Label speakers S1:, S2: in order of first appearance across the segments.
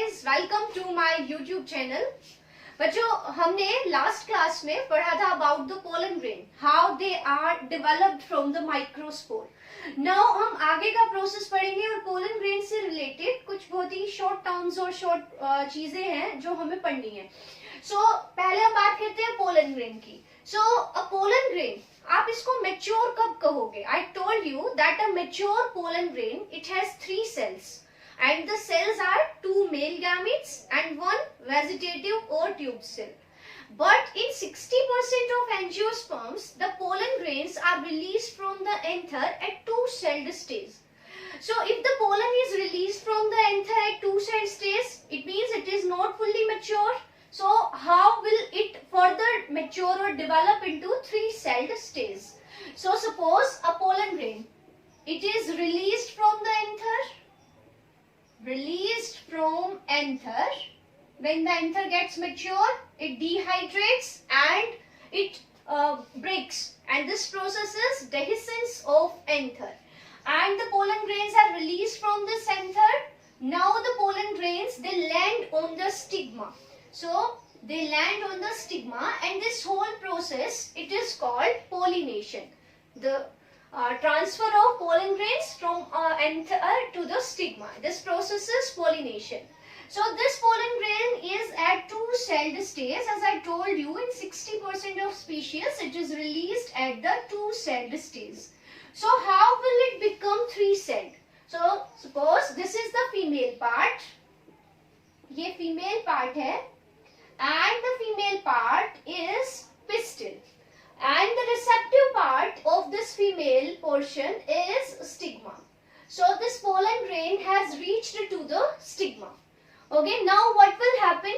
S1: guys, welcome to my YouTube channel. बच्चों, हमने last class में पढ़ा था about the pollen grain, how they are developed from the microspore. Now हम आगे का प्रोसेस पढ़ेंगे और पोलन ग्रेन से रिलेटेड कुछ बहुत ही शॉर्ट टर्म्स और शॉर्ट चीजें हैं जो हमें पढ़नी है. पहले हम बात करते हैं पोलन ग्रेन की. अ पोलन ग्रेन, आप इसको मेच्योर कब कहोगे? आई told you that a mature pollen grain it has 3 cells. And the cells are 2 male gametes and 1 vegetative or tube cell. But in 60% of angiosperms, the pollen grains are released from the anther at 2-celled stage. So if the pollen is released from the anther at 2-celled stage, it means it is not fully mature. So how will it further mature or develop into 3-celled stage? So suppose a pollen grain, it is released from the anther. When the anther gets mature, it dehydrates and it breaks, and this process is dehiscence of anther, and the pollen grains are released from this anther. Now the pollen grains, they land on the stigma. So they land on the stigma, and this whole process, it is called pollination. The transfer of pollen grains from anther to the stigma. This process is pollination. So this pollen grain is at 2-celled stage. As I told you, in 60% of species, it is released at the 2-celled stage. So how will it become 3-celled? So suppose this is the female part. ये female part है, and the female part is pistil. And the receptive part of this female portion is stigma. So this pollen grain has reached to the stigma. Okay, now what will happen?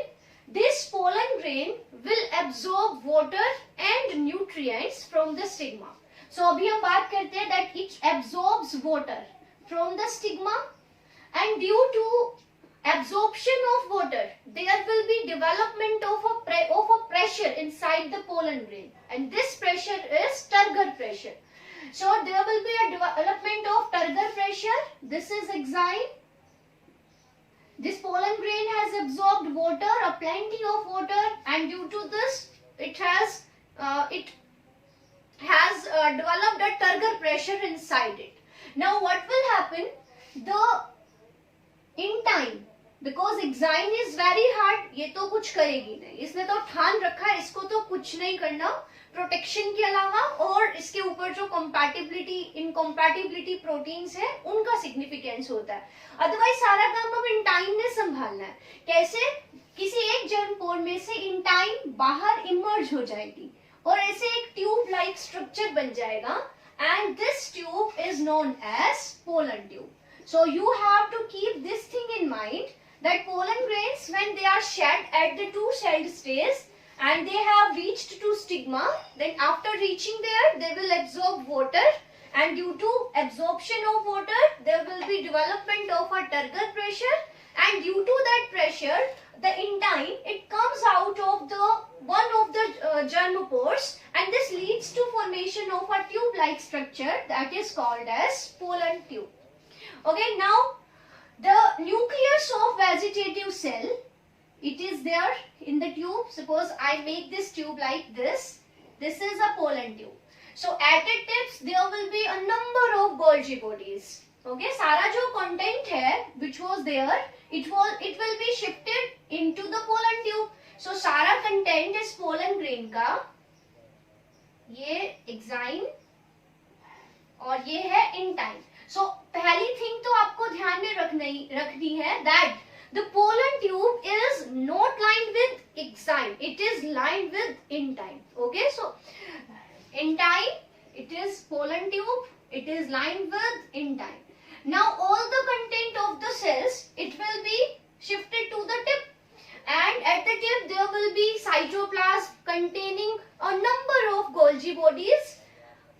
S1: This pollen grain will absorb water and nutrients from the stigma. So अभी हम बात करते हैं that it absorbs water from the stigma, and due to absorption of water, there will be development of a pressure inside the pollen grain, and this pressure is turgor pressure. So there will be a development of turgor pressure. This is exine. This pollen grain has absorbed water, a plenty of water, and due to this, it has developed a turgor pressure inside it. Now what will happen? In time, because exine is very hard, ये तो कुछ करेगी नहीं, इसने तो ठान रखा है इसको तो कुछ नहीं करना प्रोटेक्शन के अलावा, और इसके ऊपर जो इनकम्पैटिबिलिटी प्रोटीन्स है उनका सिग्निफिकेंस होता है. अदरवाइज सारा काम अब इन टाइम ने संभालना है. कैसे? किसी एक जर्म पोर में से इन टाइम बाहर इमर्ज हो जाएगी और ऐसे एक ट्यूब लाइक स्ट्रक्चर बन जाएगा, and this tube is known as pollen tube. So you have to keep this thing in mind, that pollen grains, when they are shed at the 2-celled stage and they have reached to stigma, then after reaching there, they will absorb water, and due to absorption of water, there will be development of a turgor pressure, and due to that pressure, in time, it comes out of one of the germpores, and this leads to formation of a tube-like structure that is called as pollen tube. Okay, now the nucleus of vegetative cell, it is there in the tube. Suppose I make this tube like this. This is a pollen tube. So at its tips there will be a number of Golgi bodies. Okay, सारा जो content है which was there, it will be shifted into the pollen tube. So सारा content इस pollen grain का, ये exine और ये है intine. So पहली थिंग तो आपको ध्यान में रखनी है that the pollen tube is not lined with exine, it is lined with intine. Okay, so intine, it is pollen tube, it is lined with intine. Now all the content of the cells, it will be shifted to the tip, and at the tip there will be cytoplasm containing a number of Golgi bodies,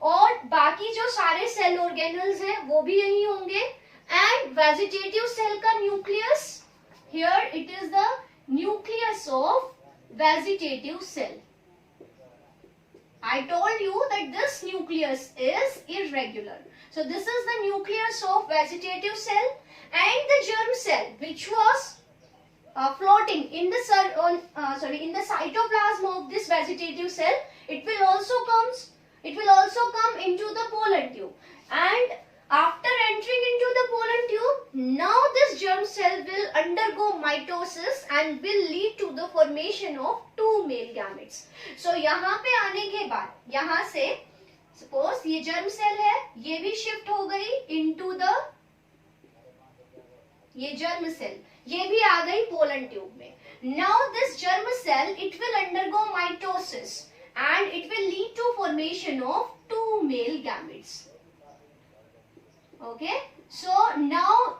S1: और बाकी जो सारे cell organelles हैं वो भी यही होंगे, and vegetative cell का nucleus, here it is the nucleus of vegetative cell. I told you that this nucleus is irregular. So this is the nucleus of vegetative cell, and the germ cell which was floating in the in the cytoplasm of this vegetative cell, it will also come into the pollen tube, and after entering into the pollen tube, now this germ cell will undergo mitosis and will lead to the formation of 2 male gametes. So यहाँ पे आने के बाद, यहाँ से suppose ये germ cell है, ये भी shift हो गई into the, ये germ cell, ये भी आ गई pollen tube में. Now this germ cell, it will undergo mitosis and it will lead to formation of 2 male gametes. Okay, so now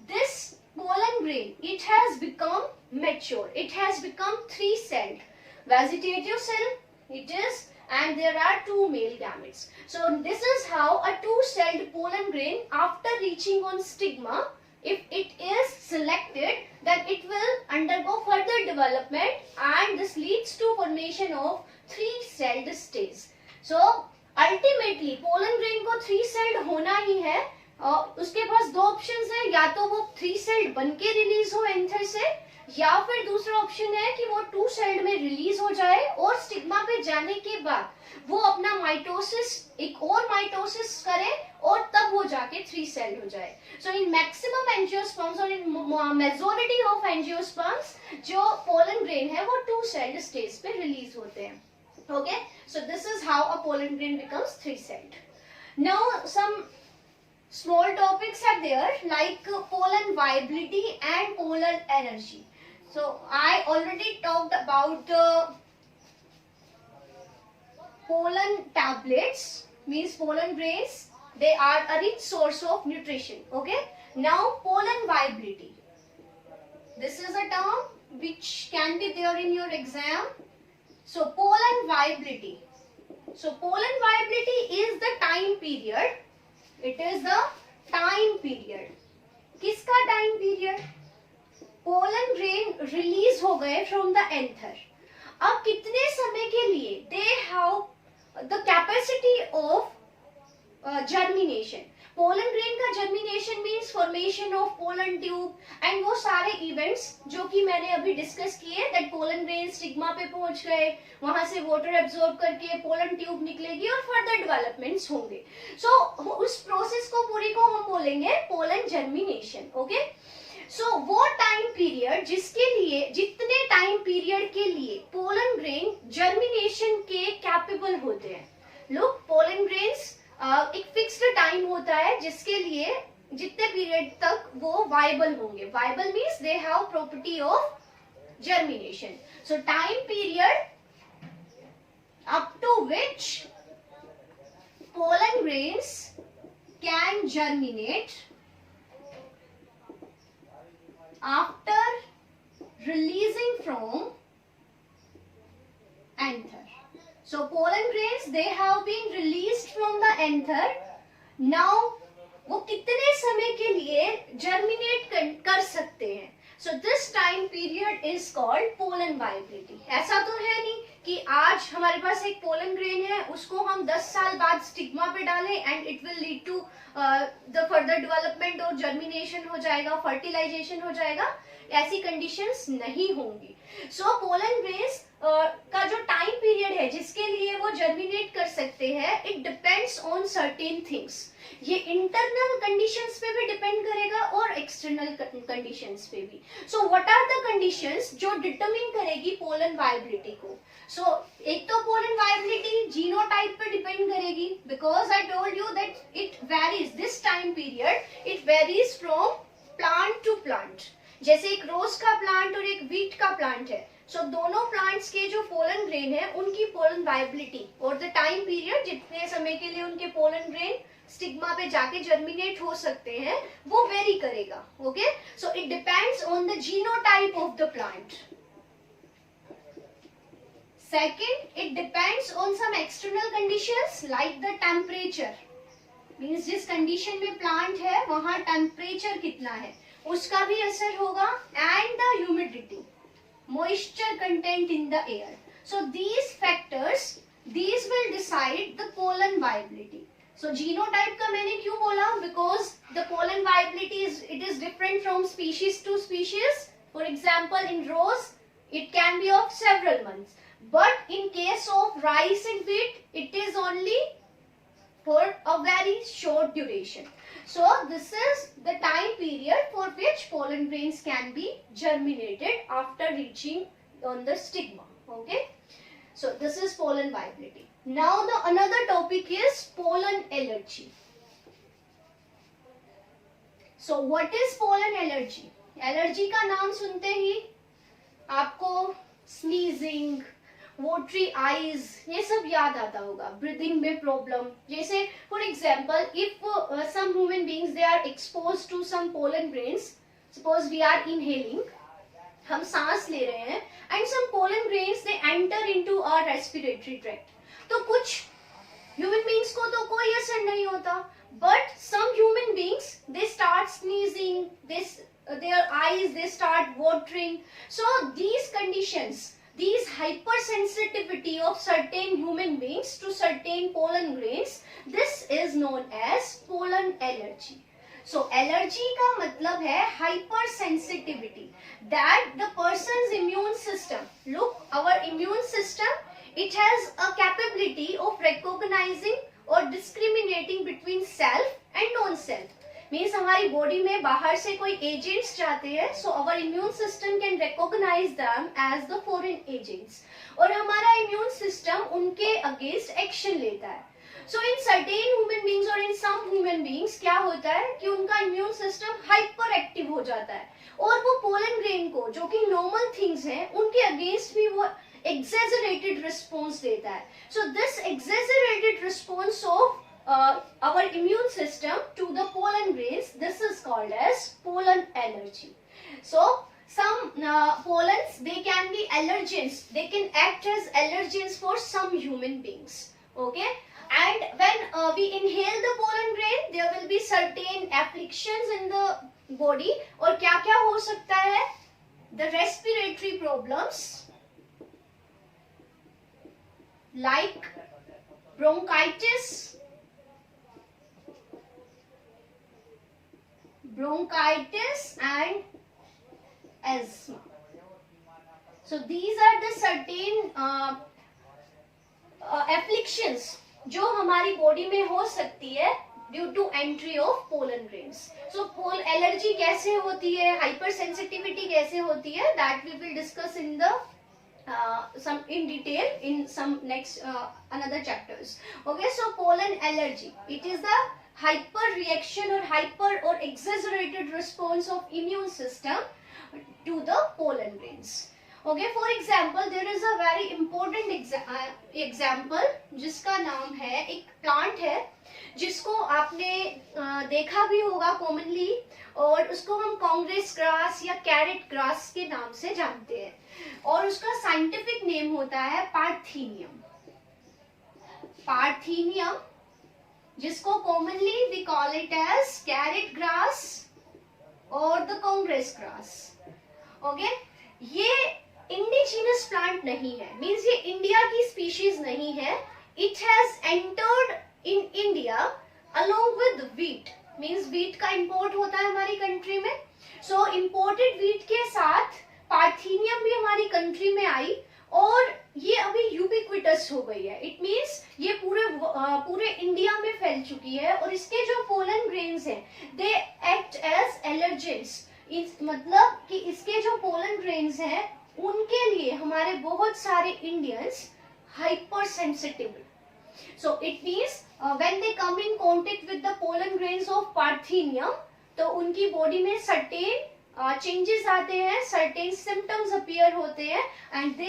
S1: this pollen grain, it has become mature. It has become 3-celled vegetative cell. It is, and there are 2 male gametes. So this is how a 2-celled pollen grain, after reaching on stigma, if it is selected, then it will undergo further development, and this leads to formation of 3-celled stage. So ultimately pollen grain को 3-celled होना ही है. उसके पास 2 options है, या तो वो 3-celled बन के रिलीज हो एंथर से, या फिर दूसरा ऑप्शन है कि वो 2-celled में रिलीज हो जाए और स्टिग्मा पे जाने के बाद वो अपना माइटोसिस, एक और माइटोसिस करे और तब वो जाके 3-celled हो जाए. सो इन मैक्सिमम एंजियोस्पर्म्स और इन मेजॉरिटी ऑफ एंजियोस्पर्म्स जो पोलन ग्रेन है वो 2-celled स्टेज पे रिलीज होते हैं. Okay, so this is how a pollen grain becomes 3-celled. Now some small topics are there like pollen viability and pollen energy. So I already talked about the pollen tablets, means pollen grains. They are a rich source of nutrition. Okay, now pollen viability, this is a term which can be there in your exam. So pollen viability, so pollen viability is the time period. It is the time period. किसका time period? Pollen grain release हो गए from the anther. अब कितने समय के लिए they have the capacity of germination. Pollen grain का germination means formation of pollen tube and वो सारे events जो कि मैंने अभी डिस्कस किए, that pollen grain स्टिग्मा पे पहुंच गए, वहां से water absorb करके pollen tube निकलेगी और further developments होंगे. So उस प्रोसेस को पूरी को हम बोलेंगे pollen germination. Okay, so वो टाइम पीरियड जिसके लिए, जितने टाइम पीरियड के लिए pollen grain germination के कैपेबल होते हैं. Look, pollen grains एक फिक्स्ड टाइम होता है जिसके लिए जितने पीरियड तक वो वायबल होंगे. Viable means they have property of germination. So time period up to which pollen grains can germinate after releasing from anther. So pollen grains, they have been released from the anther. Now वो कितने समय के लिए germinate कर सकते हैं? So this time period is called pollen viability. ऐसा तो है नहीं कि आज हमारे पास एक pollen grain है, उसको हम 10 साल बाद स्टिग्मा पे डालें and it will lead to the further development और germination हो जाएगा, fertilization हो जाएगा. ऐसी कंडीशंस नहीं होंगी. सो पोलन ग्रेन्स का जो टाइम पीरियड है जिसके लिए वो जर्मिनेट कर सकते हैं, it depends on certain things. ये इंटरनल कंडीशंस पे भी डिपेंड करेगा और एक्सटर्नल कंडीशंस पे भी. So what are the conditions जो डिटरमिन करेगी पोलन वायबिलिटी को? सो एक तो पोलन वायबिलिटी जीनोटाइप पे डिपेंड करेगी, because I told you that it varies, this time period it varies from plant to plant. जैसे एक रोज का प्लांट और एक वीट का प्लांट है, सो दोनों प्लांट्स के जो पोलन ग्रेन है उनकी पोलन वायबिलिटी और द टाइम पीरियड जितने समय के लिए उनके पोलन ग्रेन स्टिग्मा पे जाके जर्मिनेट हो सकते हैं वो वेरी करेगा. Okay, so it depends on the genotype of the plant. Second, it depends on some external conditions like the temperature. Means जिस कंडीशन में प्लांट है वहां टेम्परेचर कितना है उसका भी असर होगा, and the humidity, moisture content in the air. So these factors, these will decide the pollen viability. So genotype का मैंने क्यों बोला? Because the pollen viability is, it is different from species to species. For example, in rose, it can be of several months. But in case of rice and wheat, it is only for a very short duration. So this is the time period for which pollen grains can be germinated after reaching on the stigma. Okay. So this is pollen viability. Now the another topic is pollen allergy. So what is pollen allergy? Allergy का नाम सुनते ही आपको sneezing, वोटरी eyes, ये सब याद आता होगा. Breathing में प्रॉब्लम, जैसे for example if some human beings they are exposed to some pollen grains, suppose we are inhaling, हम सांस ले रहे हैं, and some pollen grains they enter into our respiratory tract. तो कुछ ह्यूमन बीइंग्स को तो कोई असर नहीं होता, but some human beings they start sneezing, their eyes they start watering. So these conditions, these hypersensitivity of certain human beings to certain pollen grains, this is known as pollen allergy. So allergy का मतलब है hypersensitivity, that the person's immune system, look, our immune system, it has a capability of recognizing or discriminating between self and non-self. Means हमारी body में बाहर से कोई agents जाते हैं, so our immune system can recognise them as the foreign agents, और हमारा immune system उनके अगेंस्ट एक्शन लेता है. So in certain human beings और इन सम ह्यूमन बीइंग्स क्या होता है कि उनका इम्यून सिस्टम हाइपर एक्टिव हो जाता है, और वो पोलन ग्रेन को, जो कि नॉर्मल थिंग्स हैं, उनके अगेंस्ट भी वो exaggerated response देता है. So this exaggerated response of our immune system to the pollen grains, this is called as pollen allergy. So some pollens, they can be allergens, they can act as allergens for some human beings. Okay, and when we inhale the pollen grain, there will be certain afflictions in the body. और क्या क्या हो सकता है? The respiratory problems like bronchitis and asthma. So these are the certain afflictions जो हमारी body में हो सकती है due to entry of pollen grains. So pollen allergy कैसे होती है, हाइपर सेंसिटिविटी कैसे होती है, that we will discuss in the some in detail in some next another chapters. Okay, so pollen allergy, it is the hyper reaction or hyper or exaggerated response of immune system to the pollen grains. Okay, for example, there is a very important example जिसका नाम है, एक plant है जिसको आपने देखा भी होगा कॉमनली, और उसको हम कांग्रेस ग्रास या कैरेट ग्रास के नाम से जानते हैं, और उसका साइंटिफिक नेम होता है पार्थीनियम. पार्थीनियम, जिसको commonly we call it as carrot grass और द कांग्रेस ग्रास. ओके, ये इंडिजिनस प्लांट नहीं है, मींस ये इंडिया की स्पीशीज नहीं है. It has entered in India along with wheat, means wheat का इंपोर्ट होता है हमारी कंट्री में. सो इंपोर्टेड व्हीट के साथ पार्थीनियम भी हमारी कंट्री में आई, और ये अभी यूबिक्विटस हो गई है. इट मींस ये पूरे इंडिया में फैल चुकी है, और इसके जो पोलन ग्रेन्स हैं, दे एक्ट एज एलर्जेंस. मतलब कि इसके जो पोलन ग्रेन्स हैं, उनके लिए हमारे बहुत सारे Indians hyper sensitive. So it means when they come in contact with the pollen grains of Parthenium, तो उनकी बॉडी में certain changes आते हैं, certain symptoms appear होते हैं, and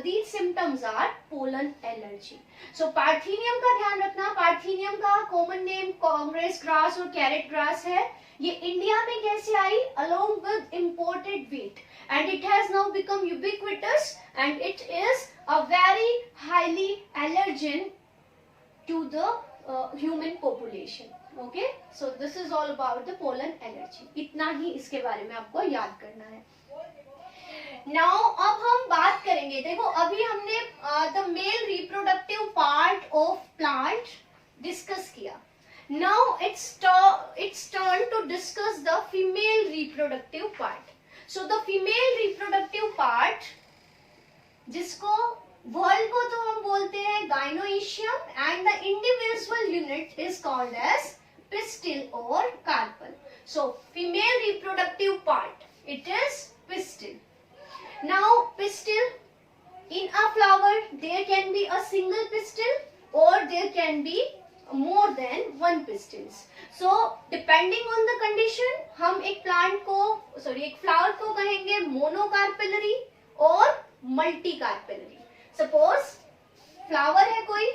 S1: these symptoms are pollen allergy. So Parthenium का ध्यान रखना, Parthenium का common name Congress grass और carrot grass है. ये इंडिया में कैसे आई? Along with imported wheat, and it has now become ubiquitous, and it is a very highly allergen to the human population. Okay, so this is all about the pollen allergy. इतना ही इसके बारे में आपको याद करना है. Now अब हम बात करेंगे, देखो अभी हमने the male reproductive part of plant discuss किया. Now it's turn to discuss the female reproductive part. So the female reproductive part, जिसको वर्ल को तो हम बोलते हैं gynoecium, and the individual unit is called as pistil और carpel. So female reproductive part, it is pistil. Now pistil, in a flower there can be a single pistil or there can be more than one pistils. So depending on the condition, हम एक plant को एक flower को कहेंगे monocarpellary और multi carpellary. Suppose flower है कोई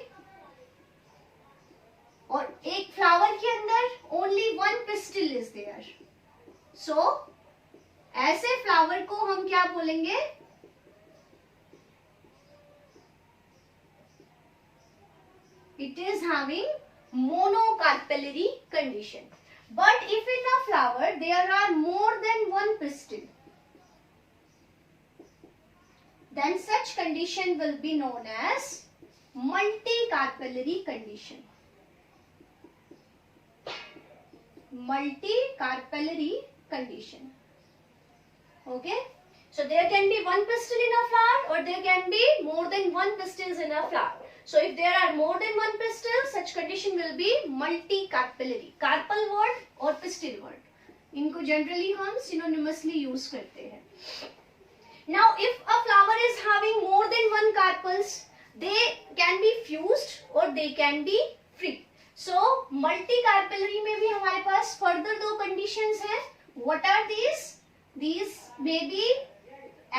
S1: और एक फ्लावर के अंदर only one pistil is there, so ऐसे फ्लावर को हम क्या बोलेंगे? It is having monocarpellary condition. But if in a flower there are more than one pistil, then such condition will be known as multicarpellary condition. Multicarpellary condition. Okay? So there can be one pistil in a flower or there can be more than one pistils in a flower. So if there are more than one pistil, such condition will be multicarpellary. Carpel word और pistil word, इनको generally हम synonymously use करते हैं. Now if a flower is having more than one carpels, they can be fused or they can be free. So multicarpellary में भी हमारे पास further दो conditions हैं. What are these? These may be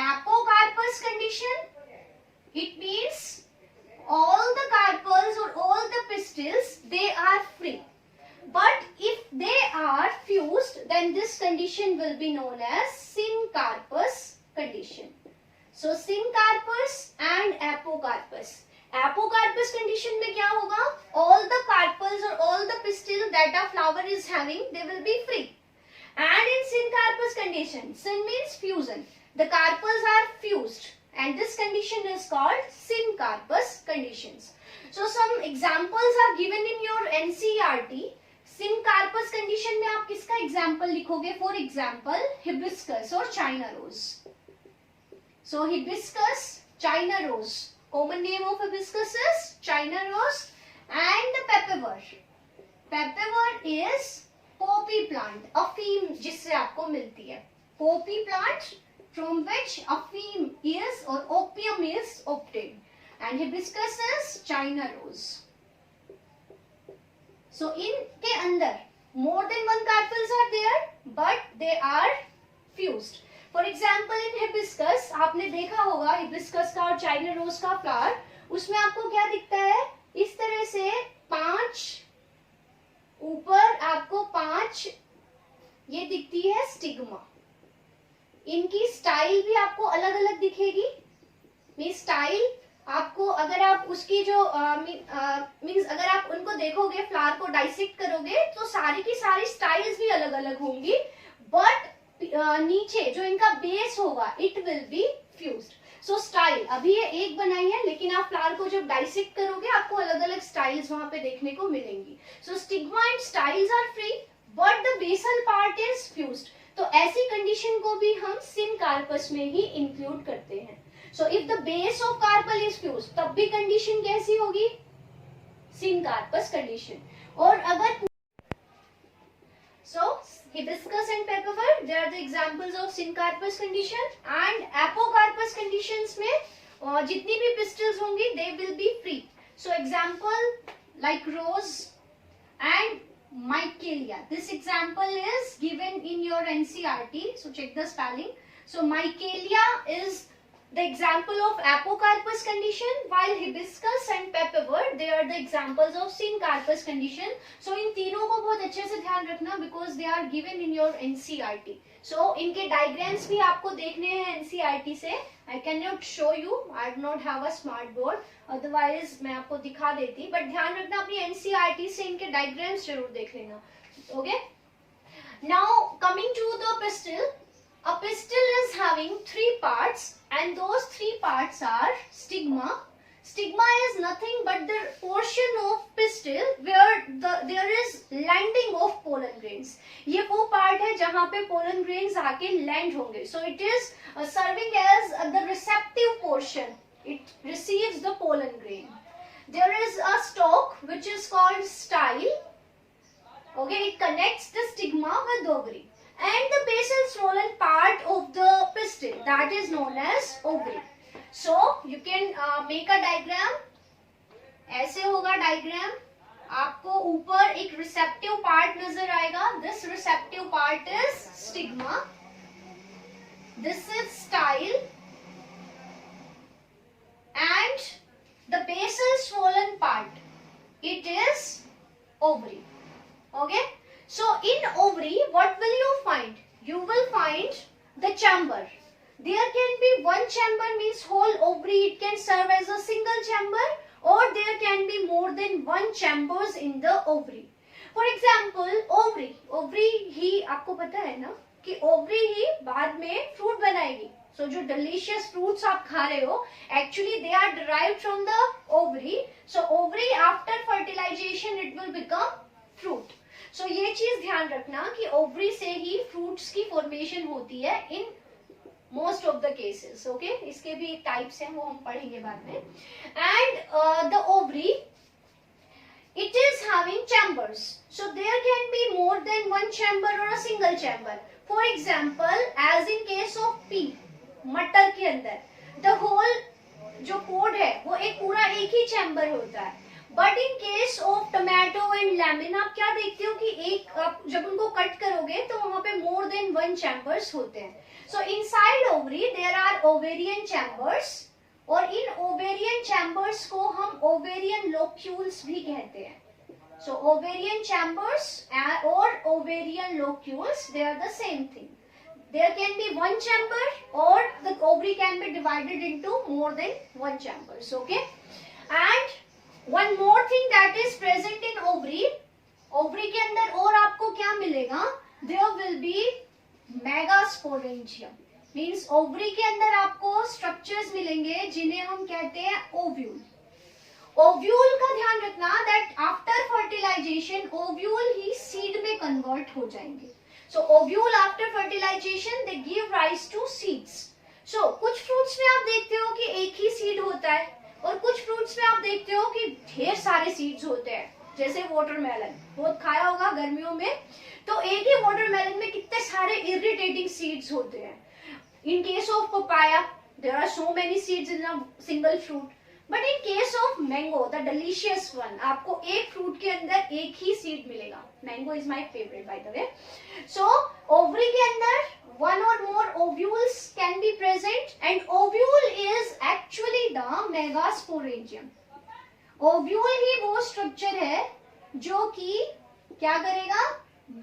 S1: apocarpous condition. It means all the carpels or all the pistils, they are free. But if they are fused, then this condition will be known as syncarpous condition. So syncarpous and apocarpous. Apocarpous condition में क्या होगा? All the carpels or all the pistil that a flower is having, they will be free. And in syncarpous condition, syn means fusion. The carpels are fused. And this condition is called syncarpous conditions. So some examples are given in your NCERT. Syncarpous condition में आप किसका example लिखोगे? For example, hibiscus और China rose. So hibiscus, China rose. Common name of hibiscus is China rose. And the papaver. Papaver is poppy plant, अफीम जिससे आपको मिलती है. Poppy plant from which afim is or opium is obtained, and hibiscus is China rose. So इनके अंदर more than one carpels are there, but they are fused. For example, in hibiscus आपने देखा होगा hibiscus का और China rose का flower, उसमें आपको क्या दिखता है? इस तरह से 5 ऊपर आपको 5 ये दिखती है स्टिग्मा. इनकी स्टाइल भी आपको अलग अलग दिखेगी. मीन्स स्टाइल आपको, अगर आप उसकी जो मीन्स अगर आप उनको देखोगे, फ्लावर को डाइसेक्ट करोगे, तो सारी की सारी स्टाइल्स भी अलग अलग होंगी. बट नीचे जो इनका बेस होगा, it will be fused. So style अभी ये एक बनाई है, लेकिन आप फ्लावर को जब डाइसेक्ट करोगे, आपको अलग अलग स्टाइल्स वहां पे देखने को मिलेंगी. So stigma and styles are free, but the basal part is fused. तो ऐसी कंडीशन को भी हम सिनकार्पस में ही इंक्लूड करते हैं. So if the base of carpel is fuse, तब भी कंडीशन कैसी होगी? Syncarpous condition. और अगर hibiscus and papaver, they are the examples of syncarpous condition. And apocarpous conditions में जितनी भी pistils होंगी, they will be free. So example like rose and Michaelia. This example is given in your NCERT. So check the spelling. So Michaelia is the example of apocarpous condition, while hibiscus and papaver, they are the examples of syncarpous condition. So इन तीनों को बहुत अच्छे से ध्यान रखना, because they are given in your NCERT. So इनके diagrams भी आपको देखने हैं NCERT से. I cannot show you. I do not have a smart board. Otherwise मैं आपको दिखा देती. But ध्यान रखना, अपनी NCERT से इनके diagrams जरूर देख लेना. Okay? Now coming to the pistil. A pistil is having 3 parts, and those 3 parts are stigma, Stigma is nothing but the portion of pistil where there is landing of pollen grains. ये वो part है जहाँ पे pollen grains आके land होंगे. So it is serving as the receptive portion. It receives the pollen grain. There is a stalk which is called style. Okay, it connects the stigma with ovary. And the basal swollen part of the pistil, that is known as ovary. So you can make a diagram. ऐसे होगा diagram. आपको ऊपर एक receptive part नजर आएगा. This receptive part is stigma. This is style. And the basal swollen part, it is ovary. Okay. So in ovary, what will you find? You will find the chamber. There can be one chamber, means whole ovary, it can serve as a single chamber, or there can be more than one chambers in the ovary. For example, ovary ही आपको पता है ना कि ovary ही बाद में fruit बनाएगी. So जो delicious fruits आप खा रहे हो, actually they are derived from the ovary. So ovary after fertilization it will become fruit. So ये चीज ध्यान रखना कि ovary से ही fruits की formation होती है in most of the cases. Okay, इसके भी types हैं, वो हम पढ़ेंगे बाद में. And the ovary, it is having chambers. So there can be more than one chamber or a single chamber. For example, as in case of pea, मटर के अंदर the whole जो pod है वो एक पूरा एक ही chamber होता है. But in case of tomato and lemon, आप क्या देखते हो कि एक आप जब उनको कट करोगे तो वहां पे more than one chambers होते हैं. So inside ovary there are ovarian chambers, और इन ovarian chambers को हम ovarian locules भी कहते हैं. So ovarian chambers or ovarian locules, they are the same thing. There can be one chamber or the ovary can be divided into more than one chambers. Okay, and one more thing that is present in ovary, ovary के अंदर और आपको क्या मिलेगा? There will be megasporangium. Means ovary के अंदर आपको structures मिलेंगे जिन्हें हम कहते हैं ovule. Ovule का ध्यान रखना that after fertilization ovule he seed में convert हो जाएंगे. So ovule after fertilization they give rise to seeds. So कुछ fruits में आप देखते हो कि एक ही seed होता है और कुछ फ्रूट्स में आप देखते हो कि ढेर सारे सीड्स होते हैं. जैसे वाटरमेलन बहुत खाया होगा गर्मियों में, तो एक ही वाटरमेलन में कितने सारे इरिटेटिंग सीड्स होते हैं. In case of papaya there are so many seeds in a single fruit, but in case of mango the delicious one, आपको एक फ्रूट के अंदर एक ही सीड मिलेगा. Mango is my favourite by the way. So ovary के अंदर one or more ovules can be present, and ovule is actually the megasporangium. Ovule ही वो structure है जो कि क्या करेगा?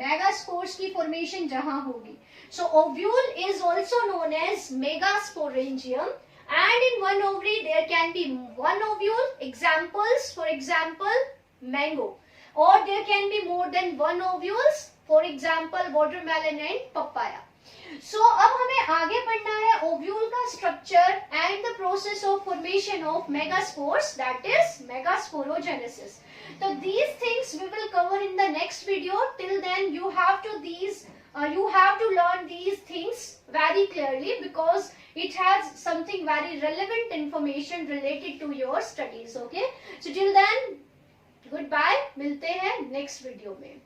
S1: मेगास्पोर्स की formation जहां होगी. So ovule is also known as megasporangium, and in one ovary there can be one ovule. Examples, for example, mango, or there can be more than one ovules. For example, watermelon and papaya. So अब हमें आगे पढ़ना है ovule का structure and the process of formation of megaspores, that is megasporogenesis. So these things we will cover in the next video. Till then you have to learn these things very clearly because it has something very relevant information related to your studies. Okay, so till then goodbye, मिलते हैं next video में.